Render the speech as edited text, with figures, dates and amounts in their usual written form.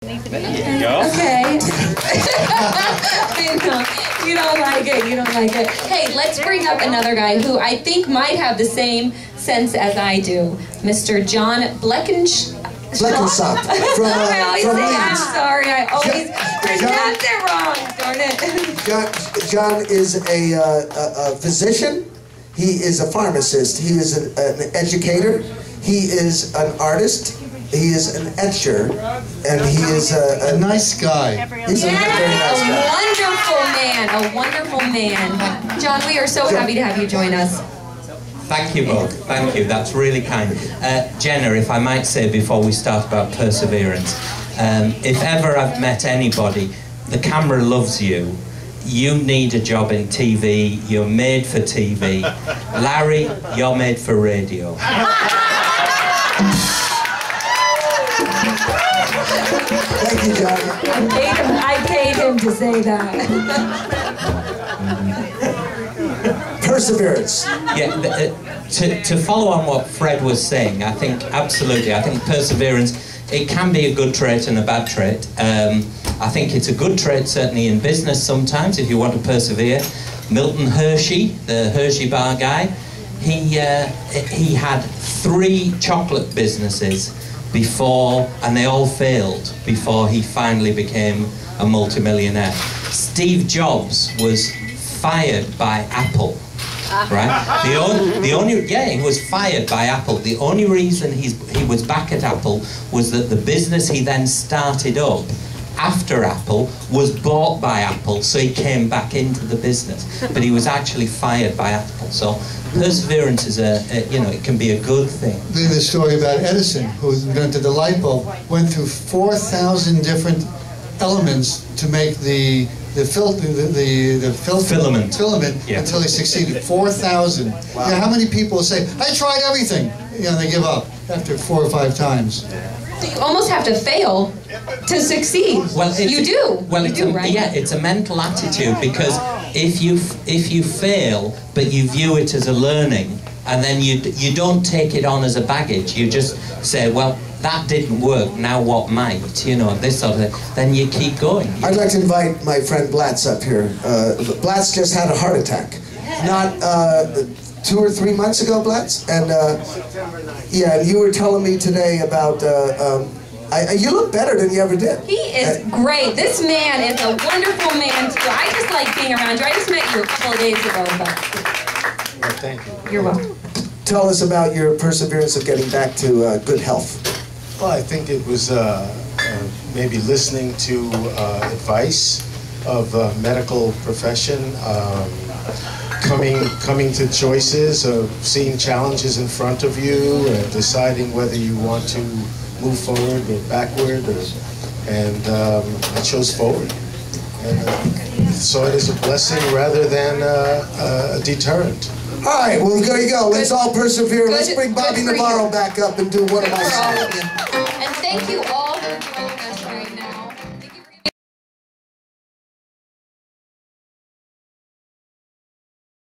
There you go. Okay. You don't like it. You don't like it. Hey, let's bring up another guy who I think might have the same sense as I do. Mr. John Blenkinsopp. I always from say Leeds. I'm sorry. I always pronounce it wrong. Darn it. John is a physician. He is a pharmacist. He is an educator. He is an artist. He is an etcher, and he is a nice guy. He's a very nice guy. A wonderful man. John, we are so happy to have you join us. Thank you both. Thank you. That's really kind. Jenna, if I might say before we start about perseverance, if ever I've met anybody, the camera loves you. You need a job in TV. You're made for TV. Larry, you're made for radio. Thank you, John. I paid him to say that. Perseverance. Yeah, to follow on what Fred was saying, I think absolutely. I think perseverance, it can be a good trait and a bad trait. I think it's a good trait certainly in business sometimes if you want to persevere. Milton Hershey, the Hershey bar guy, he had 3 chocolate businesses before, and they all failed before he finally became a multimillionaire. Steve Jobs was fired by Apple, right? He was fired by Apple. The only reason he was back at Apple was that the business he then started up after Apple was bought by Apple, so he came back into the business. But he was actually fired by Apple. So perseverance is it can be a good thing. The story about Edison, who invented the light bulb, went through 4,000 different elements to make the filament yeah. until he succeeded. 4,000. Wow. You know, how many people say, I tried everything? You know, they give up after 4 or 5 times. So you almost have to fail to succeed. Well, you do. Well, right? Yeah, it's a mental attitude, because if you fail, but you view it as a learning, and then you don't take it on as a baggage, you just say, well, that didn't work, now what might, you know, this sort of thing. Then you keep going. I'd like to invite my friend Blatz up here. Blatz just had a heart attack. Not 2 or 3 months ago, Blatz? And yeah, and you were telling me today about, you look better than you ever did. He is great. This man is a wonderful man too. I just like being around you. I just met you a couple of days ago, but... Well, thank you. You're welcome. Tell us about your perseverance of getting back to good health. Well, I think it was maybe listening to advice of medical profession, coming to choices of seeing challenges in front of you and deciding whether you want to move forward or backward, and I chose forward. And saw it as a blessing rather than a deterrent. All right, well, there you go. Let's all persevere. Let's bring Bobby Navarro back up and do one of my songs. And thank you all for joining us right now.